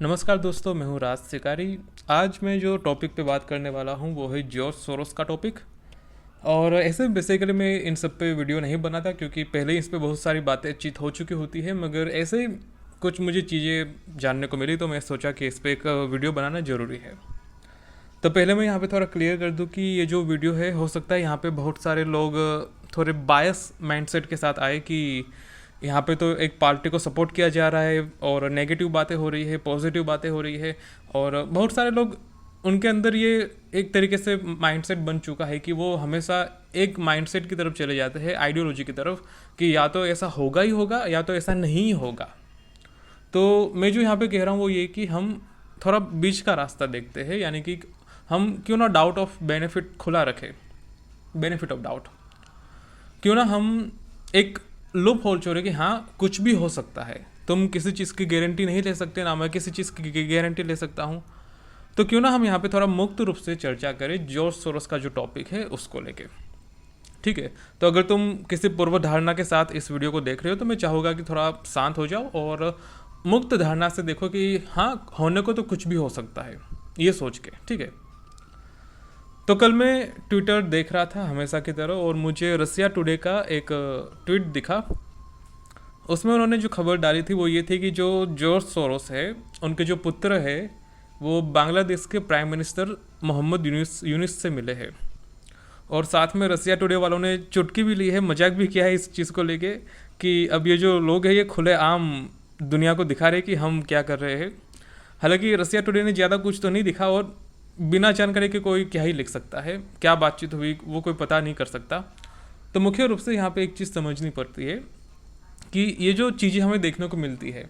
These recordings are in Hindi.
नमस्कार दोस्तों, मैं हूँ राज शिकारी। आज मैं जो टॉपिक पे बात करने वाला हूँ वो है जॉर्ज सोरोस का टॉपिक। और ऐसे बेसिकली मैं इन सब पे वीडियो नहीं बनाता क्योंकि पहले ही इस पे बहुत सारी बातें चित हो चुकी होती है, मगर ऐसे ही कुछ मुझे चीज़ें जानने को मिली तो मैं सोचा कि इस पे एक वीडियो बनाना ज़रूरी है। तो पहले मैं यहाँ पे थोड़ा क्लियर कर दूँ कि ये जो वीडियो है, हो सकता है यहाँ पे बहुत सारे लोग थोड़े बायस माइंडसेट के साथ आए कि यहाँ पे तो एक पार्टी को सपोर्ट किया जा रहा है और नेगेटिव बातें हो रही है, पॉजिटिव बातें हो रही है। और बहुत सारे लोग, उनके अंदर ये एक तरीके से माइंडसेट बन चुका है कि वो हमेशा एक माइंडसेट की तरफ चले जाते हैं, आइडियोलॉजी की तरफ, कि या तो ऐसा होगा ही होगा या तो ऐसा नहीं होगा। तो मैं जो यहाँ पे कह रहा हूँ वो ये कि हम थोड़ा बीच का रास्ता देखते हैं, यानी कि हम क्यों ना डाउट ऑफ बेनिफिट खुला रखें, बेनिफिट ऑफ डाउट। क्यों ना हम एक लूप होल छोड़े कि हाँ कुछ भी हो सकता है। तुम किसी चीज़ की गारंटी नहीं ले सकते, ना मैं किसी चीज़ की गारंटी ले सकता हूँ। तो क्यों ना हम यहाँ पे थोड़ा मुक्त रूप से चर्चा करें जॉर्ज सोरोस का जो टॉपिक है उसको लेके। ठीक है, तो अगर तुम किसी पूर्व धारणा के साथ इस वीडियो को देख रहे हो तो मैं चाहूँगा कि थोड़ा शांत हो जाओ और मुक्त धारणा से देखो कि हाँ होने को तो कुछ भी हो सकता है, ये सोच के। ठीक है, तो कल मैं ट्विटर देख रहा था हमेशा की तरह और मुझे रसिया टुडे का एक ट्वीट दिखा। उसमें उन्होंने जो खबर डाली थी वो ये थी कि जो जॉर्ज सोरोस है, उनके जो पुत्र है वो बांग्लादेश के प्राइम मिनिस्टर मोहम्मद यूनिस से मिले हैं। और साथ में रसिया टुडे वालों ने चुटकी भी ली है, मजाक भी किया है इस चीज़ को लेके कि अब ये जो लोग हैं ये खुले आम दुनिया को दिखा रहे कि हम क्या कर रहे हैं। हालांकि रसिया टुडे ने ज़्यादा कुछ तो नहीं दिखा और बिना जानकारी के कोई क्या ही लिख सकता है, क्या बातचीत हुई वो कोई पता नहीं कर सकता। तो मुख्य रूप से यहाँ पे एक चीज़ समझनी पड़ती है कि ये जो चीज़ें हमें देखने को मिलती है,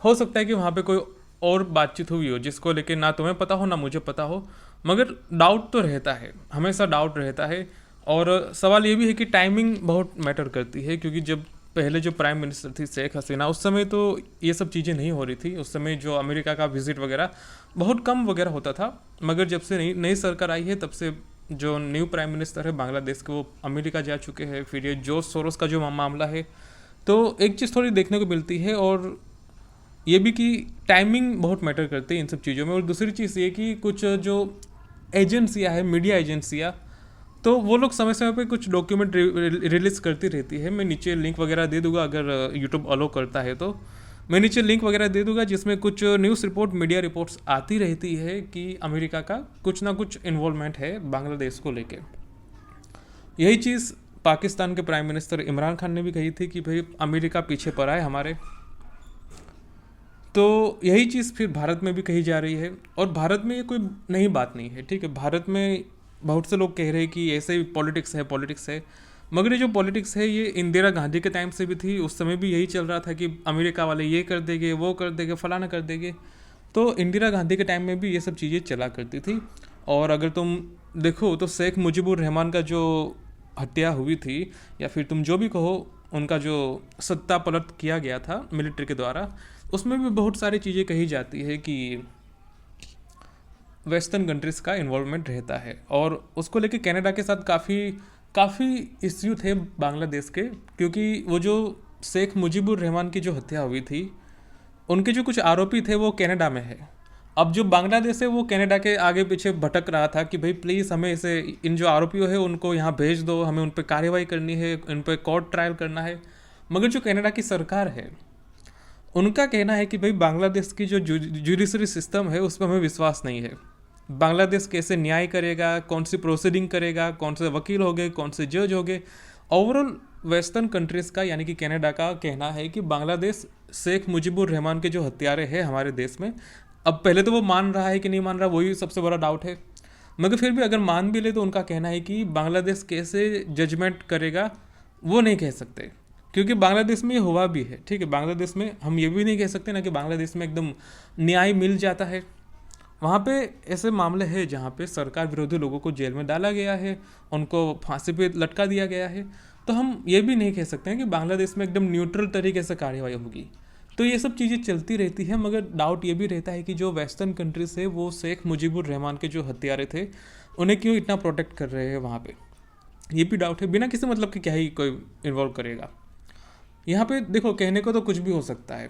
हो सकता है कि वहाँ पे कोई और बातचीत हुई हो जिसको लेके ना तुम्हें पता हो ना मुझे पता हो, मगर डाउट तो रहता है, हमेशा डाउट रहता है। और सवाल ये भी है कि टाइमिंग बहुत मैटर करती है, क्योंकि जब पहले जो प्राइम मिनिस्टर थी शेख हसीना, उस समय तो ये सब चीज़ें नहीं हो रही थी। उस समय जो अमेरिका का विजिट वगैरह बहुत कम वगैरह होता था, मगर जब से नई नई सरकार आई है तब से जो न्यू प्राइम मिनिस्टर है बांग्लादेश के, वो अमेरिका जा चुके हैं। फिर ये जॉर्ज सोरोस का जो मामला है, तो एक चीज़ थोड़ी देखने को मिलती है और ये भी कि टाइमिंग बहुत मैटर करती है इन सब चीज़ों में। और दूसरी चीज़ ये कि कुछ जो एजेंसियाँ है, मीडिया एजेंसियाँ, तो वो लोग समय समय पे कुछ डॉक्यूमेंट रिलीज़ करती रहती है। मैं नीचे लिंक वगैरह दे दूंगा, अगर यूट्यूब अलो करता है तो मैं नीचे लिंक वगैरह दे दूंगा, जिसमें कुछ न्यूज़ रिपोर्ट, मीडिया रिपोर्ट्स आती रहती है कि अमेरिका का कुछ ना कुछ इन्वॉल्वमेंट है बांग्लादेश को लेके। यही चीज़ पाकिस्तान के प्राइम मिनिस्टर इमरान खान ने भी कही थी कि भाई अमेरिका पीछे पड़ा है हमारे। तो यही चीज़ फिर भारत में भी कही जा रही है। और भारत में ये कोई नई बात नहीं है। ठीक है, भारत में बहुत से लोग कह रहे हैं कि ऐसे ही पॉलिटिक्स है, पॉलिटिक्स है, मगर ये जो पॉलिटिक्स है ये इंदिरा गांधी के टाइम से भी थी। उस समय भी यही चल रहा था कि अमेरिका वाले ये कर देंगे, वो कर देंगे, फलाना कर देंगे। तो इंदिरा गांधी के टाइम में भी ये सब चीज़ें चला करती थी। और अगर तुम देखो तो शेख मुजीबुर रहमान का जो हत्या हुई थी, या फिर तुम जो भी कहो, उनका जो सत्ता पलट किया गया था मिलिट्री के द्वारा, उसमें भी बहुत सारी चीज़ें कही जाती है कि वेस्टर्न कंट्रीज़ का इन्वॉल्वमेंट रहता है। और उसको लेके कनाडा के साथ काफ़ी इश्यू थे बांग्लादेश के, क्योंकि वो जो शेख मुजीबुर रहमान की जो हत्या हुई थी, उनके जो कुछ आरोपी थे वो कनाडा में है। अब जो बांग्लादेश है वो कनाडा के आगे पीछे भटक रहा था कि भाई प्लीज़ हमें इसे, इन जो आरोपियों है उनको यहाँ भेज दो, हमें उन पर कार्रवाई करनी है, उन पर कोर्ट ट्रायल करना है। मगर जो कनाडा की सरकार है उनका कहना है कि भाई बांग्लादेश की जो जुडिशरी सिस्टम है उस पर हमें विश्वास नहीं है। बांग्लादेश कैसे न्याय करेगा, कौन सी प्रोसीडिंग करेगा, कौन से वकील होंगे, कौन से जज होंगे। ओवरऑल वेस्टर्न कंट्रीज़ का यानी कि कनाडा का कहना है कि बांग्लादेश शेख मुजीबुर रहमान के जो हत्यारे हैं हमारे देश में, अब पहले तो वो मान रहा है कि नहीं मान रहा, वही सबसे बड़ा डाउट है। मगर फिर भी अगर मान भी ले तो उनका कहना है कि बांग्लादेश कैसे जजमेंट करेगा वो नहीं कह सकते, क्योंकि बांग्लादेश में ये हुआ भी है। ठीक है, बांग्लादेश में हम ये भी नहीं कह सकते ना कि बांग्लादेश में एकदम न्याय मिल जाता है। वहाँ पे ऐसे मामले हैं जहाँ पे सरकार विरोधी लोगों को जेल में डाला गया है, उनको फांसी पे लटका दिया गया है। तो हम ये भी नहीं कह सकते हैं कि बांग्लादेश में एकदम न्यूट्रल तरीके से कार्यवाही होगी। तो ये सब चीज़ें चलती रहती है, मगर डाउट ये भी रहता है कि जो वेस्टर्न कंट्रीज है वो शेख मुजीबुर रहमान के जो हत्यारे थे उन्हें क्यों इतना प्रोटेक्ट कर रहे हैं वहाँ पे, ये भी डाउट है। बिना किसी मतलब कि क्या ही कोई इन्वॉल्व करेगा यहाँ पे। देखो, कहने को तो कुछ भी हो सकता है,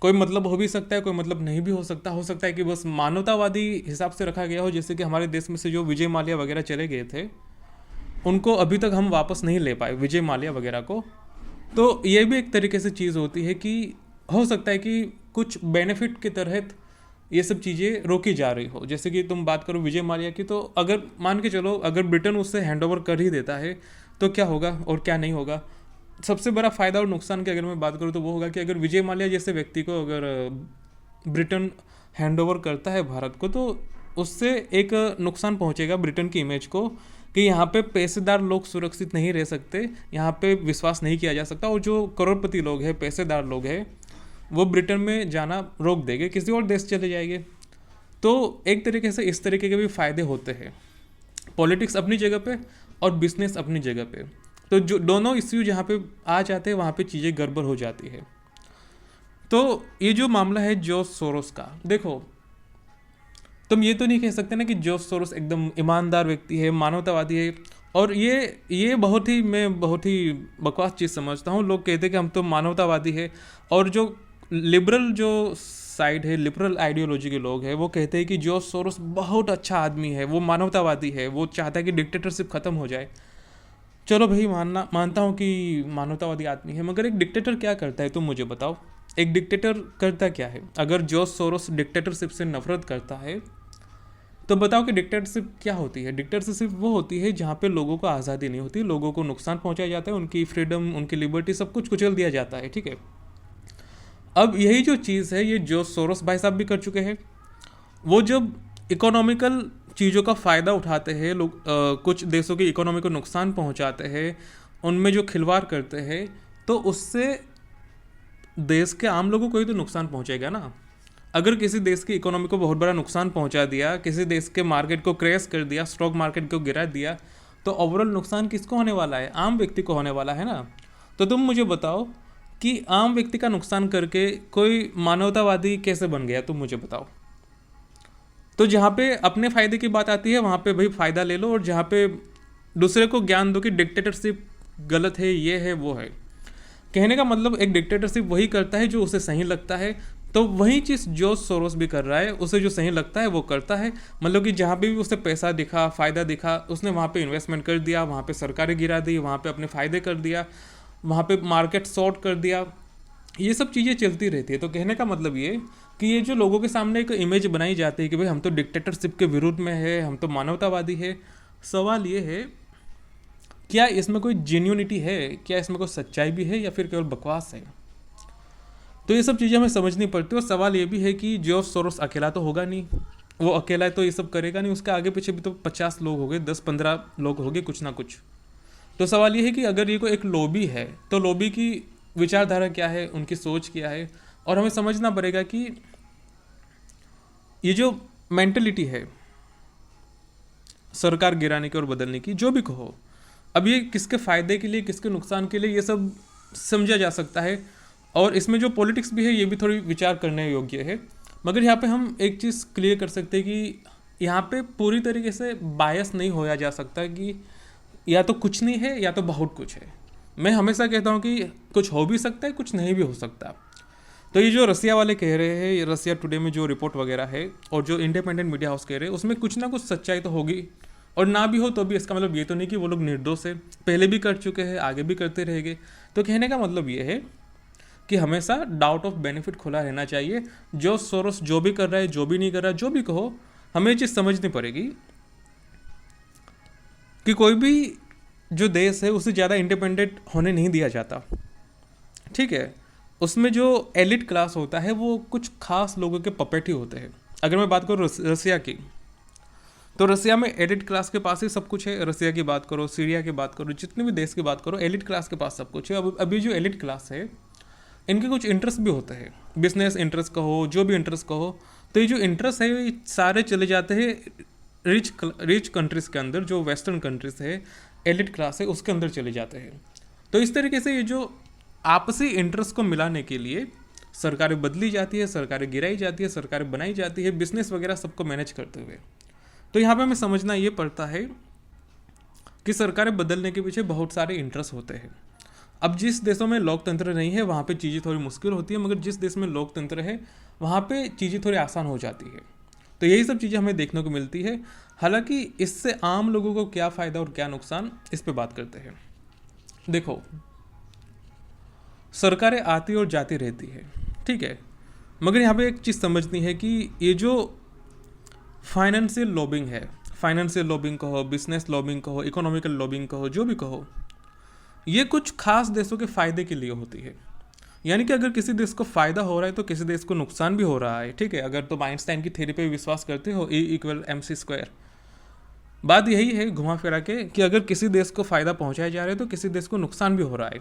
कोई मतलब हो भी सकता है, कोई मतलब नहीं भी हो सकता है कि बस मानवतावादी हिसाब से रखा गया हो, जैसे कि हमारे देश में से जो विजय माल्या वगैरह चले गए थे उनको अभी तक हम वापस नहीं ले पाए, विजय माल्या वगैरह को। तो ये भी एक तरीके से चीज़ होती है कि हो सकता है कि कुछ बेनिफिट के तहत ये सब चीज़ें रोकी जा रही हो। जैसे कि तुम बात करो विजय माल्या की, तो अगर मान के चलो अगर ब्रिटेन उससे हैंड ओवर कर ही देता है तो क्या होगा और क्या नहीं होगा। सबसे बड़ा फ़ायदा और नुकसान की अगर मैं बात करूँ तो वो होगा कि अगर विजय माल्या जैसे व्यक्ति को अगर ब्रिटेन हैंड ओवर करता है भारत को, तो उससे एक नुकसान पहुंचेगा ब्रिटेन की इमेज को कि यहाँ पे पैसेदार लोग सुरक्षित नहीं रह सकते, यहाँ पे विश्वास नहीं किया जा सकता, और जो करोड़पति लोग हैं, पैसेदार लोग हैं, वो ब्रिटेन में जाना रोक देंगे, किसी और देश चले जाएंगे। तो एक तरीके से इस तरीके के भी फ़ायदे होते हैं, पॉलिटिक्स अपनी जगह पे और बिजनेस अपनी जगह पे। तो जो दोनों इश्यू जहाँ पे आ जाते हैं वहाँ पे चीज़ें गड़बड़ हो जाती है। तो ये जो मामला है जॉर्ज सोरोस का, देखो तुम ये तो नहीं कह सकते ना कि जॉर्ज सोरोस एकदम ईमानदार व्यक्ति है, मानवतावादी है। और ये बहुत ही बकवास चीज़ समझता हूँ। लोग कहते हैं कि हम तो मानवतावादी है, और जो लिबरल जो साइड है, लिबरल आइडियोलॉजी के लोग हैं, वो कहते हैं कि जॉर्ज सोरोस बहुत अच्छा आदमी है, वो मानवतावादी है, वो चाहता है कि डिक्टेटरशिप खत्म हो जाए। चलो भाई, मानता हूँ कि मानवतावादी आदमी है, मगर एक डिक्टेटर क्या करता है तुम मुझे बताओ। एक डिक्टेटर करता क्या है? अगर जॉर्ज सोरोस डिक्टेटरशिप से नफरत करता है तो बताओ कि डिक्टेटरशिप क्या होती है? डिक्टेटरशिप वो होती है जहाँ पे लोगों को आज़ादी नहीं होती, लोगों को नुकसान पहुंचाया जाता है, उनकी फ्रीडम, उनकी लिबर्टी सब कुछ कुचल दिया जाता है, ठीक है। अब यही जो चीज़ है ये जो सोरोस भाई साहब भी कर चुके हैं। वो जब इकोनॉमिकल चीज़ों का फ़ायदा उठाते हैं, लोग कुछ देशों की इकोनॉमी को नुकसान पहुंचाते हैं, उनमें जो खिलवाड़ करते हैं, तो उससे देश के आम लोगों को ही तो नुकसान पहुंचेगा ना। अगर किसी देश की इकोनॉमी को बहुत बड़ा नुकसान पहुंचा दिया, किसी देश के मार्केट को क्रैश कर दिया, स्टॉक मार्केट को गिरा दिया, तो ओवरऑल नुकसान किसको होने वाला है? आम व्यक्ति को होने वाला है ना। तो तुम मुझे बताओ कि आम व्यक्ति का नुकसान करके कोई मानवतावादी कैसे बन गया, तुम मुझे बताओ। तो जहाँ पे अपने फ़ायदे की बात आती है वहाँ पे भाई फ़ायदा ले लो, और जहाँ पे दूसरे को ज्ञान दो कि डिक्टेटरशिप गलत है, ये है, वो है। कहने का मतलब एक डिक्टेटरशिप वही करता है जो उसे सही लगता है। तो वही चीज़ जो सोरोस भी कर रहा है, उसे जो सही लगता है वो करता है। मतलब कि जहाँ पे भी उसे पैसा दिखा, फ़ायदा दिखा, उसने वहाँ पे इन्वेस्टमेंट कर दिया, वहाँ पे सरकारें गिरा दी, वहाँ पे अपने फ़ायदे कर दिया, वहाँ पे मार्केट शॉर्ट कर दिया। ये सब चीज़ें चलती रहती है। तो कहने का मतलब ये कि ये जो लोगों के सामने एक इमेज बनाई जाती है कि भाई हम तो डिक्टेटरशिप के विरुद्ध में है, हम तो मानवतावादी है, सवाल ये है क्या इसमें कोई जेन्युइनिटी है, क्या इसमें कोई सच्चाई भी है, या फिर केवल बकवास है? तो ये सब चीज़ें हमें समझनी पड़ती है। और सवाल ये भी है कि जॉर्ज सोरोस अकेला तो होगा नहीं, वो अकेला तो ये सब करेगा नहीं, उसके आगे पीछे भी तो 50 लोग हो गए, 10-15 लोग हो गए, कुछ ना कुछ। तो सवाल ये है कि अगर ये कोई एक लॉबी है तो लॉबी की विचारधारा क्या है, उनकी सोच क्या है। और हमें समझना पड़ेगा कि ये जो मेंटलिटी है सरकार गिराने की और बदलने की, जो भी कहो, अब ये किसके फ़ायदे के लिए, किसके नुकसान के लिए, ये सब समझा जा सकता है। और इसमें जो पॉलिटिक्स भी है ये भी थोड़ी विचार करने योग्य है। मगर यहाँ पे हम एक चीज़ क्लियर कर सकते हैं कि यहाँ पे पूरी तरीके से बायस नहीं होया जा सकता कि या तो कुछ नहीं है या तो बहुत कुछ है। मैं हमेशा कहता हूँ कि कुछ हो भी सकता है, कुछ नहीं भी हो सकता। तो ये जो रसिया वाले कह रहे हैं, ये रसिया टुडे में जो रिपोर्ट वगैरह है और जो इंडिपेंडेंट मीडिया हाउस कह रहे हैं, उसमें कुछ ना कुछ सच्चाई तो होगी। और ना भी हो तो भी इसका मतलब ये तो नहीं कि वो लोग निर्दोष है, पहले भी कर चुके हैं, आगे भी करते रहेंगे। तो कहने का मतलब ये है कि हमेशा डाउट ऑफ बेनिफिट खुला रहना चाहिए। जो सोरोस जो भी कर रहा है, जो भी नहीं कर रहा है, जो भी कहो, हमें ये चीज़ समझनी पड़ेगी कि कोई भी जो देश है उसे ज़्यादा इंडिपेंडेंट होने नहीं दिया जाता, ठीक है। उसमें जो एलिट क्लास होता है वो कुछ खास लोगों के पपेट ही होते हैं। अगर मैं बात करूँ रसिया की, तो रसिया में एलिट क्लास के पास ही सब कुछ है। रसिया की बात करो, सीरिया की बात करो, जितने भी देश की बात करो, एलिट क्लास के पास सब कुछ है। अब अभी जो एलिट क्लास है इनके कुछ इंटरेस्ट भी होते हैं, बिजनेस इंटरेस्ट कहो, जो भी इंटरेस्ट कहो। तो ये जो इंटरेस्ट है ये सारे चले जाते हैं रिच कंट्रीज़ के अंदर, जो वेस्टर्न कंट्रीज़ है, एलिट क्लास है उसके अंदर चले जाते हैं। तो इस तरीके से ये जो आपसी इंटरेस्ट को मिलाने के लिए सरकारें बदली जाती है, सरकारें गिराई जाती है, सरकारें बनाई जाती है, बिजनेस वगैरह सबको मैनेज करते हुए। तो यहाँ पे हमें समझना ये पड़ता है कि सरकारें बदलने के पीछे बहुत सारे इंटरेस्ट होते हैं। अब जिस देशों में लोकतंत्र नहीं है वहाँ पे चीज़ें थोड़ी मुश्किल होती है, मगर जिस देश में लोकतंत्र है वहाँ पे चीज़ें थोड़ी आसान हो जाती है। तो यही सब चीज़ें हमें देखने को मिलती है। हालांकि इससे आम लोगों को क्या फ़ायदा और क्या नुकसान, इस पे बात करते हैं। देखो, सरकारें आती और जाती रहती है, ठीक है, मगर यहाँ पे एक चीज़ समझनी है कि ये जो फाइनेंशियल लॉबिंग है, फाइनेंशियल लॉबिंग कहो, बिजनेस लॉबिंग कहो, इकोनॉमिकल लॉबिंग कहो, जो भी कहो, ये कुछ खास देशों के फ़ायदे के लिए होती है। यानी कि अगर किसी देश को फ़ायदा हो रहा है तो किसी देश को नुकसान भी हो रहा है, ठीक है। अगर तुम आइंस्टाइन की थ्योरी पे विश्वास करते हो, E=mc², बात यही है घुमा फिरा के कि अगर किसी देश को फ़ायदा पहुंचाया जा रहा है तो किसी देश को नुकसान भी हो रहा है।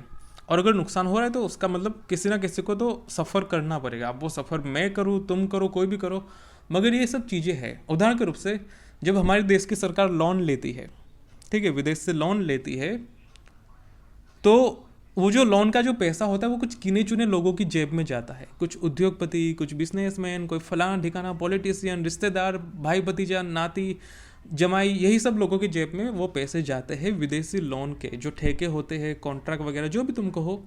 और अगर नुकसान हो रहा है तो उसका मतलब किसी ना किसी को तो सफ़र करना पड़ेगा। अब वो सफ़र मैं करूँ, तुम करो, कोई भी करो, मगर ये सब चीज़ें हैं। उदाहरण के रूप से जब हमारे देश की सरकार लोन लेती है, ठीक है, विदेश से लोन लेती है, तो वो जो लोन का जो पैसा होता है वो कुछ गिने चुने लोगों की जेब में जाता है। कुछ उद्योगपति, कुछ बिजनेसमैन, कोई फलाना ठिकाना पॉलिटिशियन, रिश्तेदार, भाई भतीजा, नाती, जमाई, यही सब लोगों की जेब में वो पैसे जाते हैं विदेशी लोन के। जो ठेके होते हैं, कॉन्ट्रैक्ट वगैरह, जो भी तुम कहो,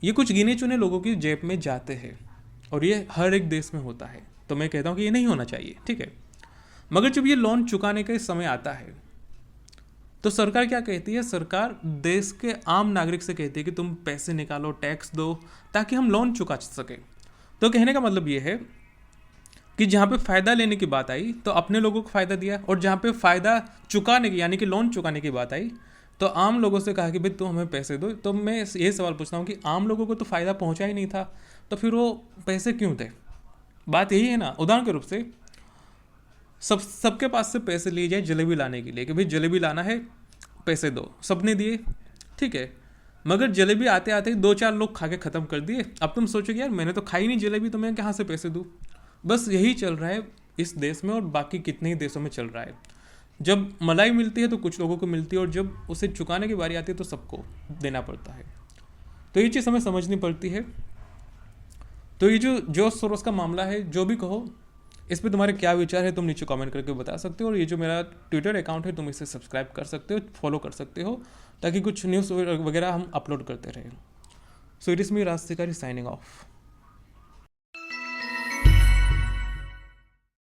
ये कुछ गिने चुने लोगों की जेब में जाते हैं और ये हर एक देश में होता है। तो मैं कहता हूँ कि ये नहीं होना चाहिए, ठीक है। मगर जब ये लोन चुकाने का समय आता है तो सरकार क्या कहती है? सरकार देश के आम नागरिक से कहती है कि तुम पैसे निकालो, टैक्स दो, ताकि हम लोन चुका सकें। तो कहने का मतलब ये है कि जहाँ पे फ़ायदा लेने की बात आई तो अपने लोगों को फ़ायदा दिया, और जहाँ पे फ़ायदा चुकाने की यानी कि लोन चुकाने की बात आई तो आम लोगों से कहा कि भाई तुम हमें पैसे दो। तो मैं ये सवाल पूछता हूँ कि आम लोगों को तो फ़ायदा पहुँचा ही नहीं था, तो फिर वो पैसे क्यों थे? बात यही है ना। उदाहरण के रूप से सबके पास से पैसे लिए जाए जलेबी लाने के लिए कि भाई जलेबी लाना है, पैसे दो, सबने दिए, ठीक है, मगर जलेबी आते आते ही 2-4 लोग खा के ख़त्म कर दिए। अब तुम सोचोगे यार मैंने तो खाई नहीं जलेबी, तो मैं कहाँ से पैसे दूँ? बस यही चल रहा है इस देश में और बाकी कितने ही देशों में चल रहा है। जब मलाई मिलती है तो कुछ लोगों को मिलती है, और जब उसे चुकाने की बारी आती है तो सबको देना पड़ता है। तो ये चीज़ हमें समझनी पड़ती है। तो ये जो जॉर्ज सोरोस का मामला है, जो भी कहो, इस पे तुम्हारे क्या विचार है तुम नीचे कमेंट करके बता सकते हो। और ये जो मेरा ट्विटर अकाउंट है तुम इसे सब्सक्राइब कर सकते हो, फॉलो कर सकते हो, ताकि कुछ न्यूज़ वगैरह हम अपलोड करते रहें। सो इट इज़ मी राज शिकारी साइनिंग ऑफ।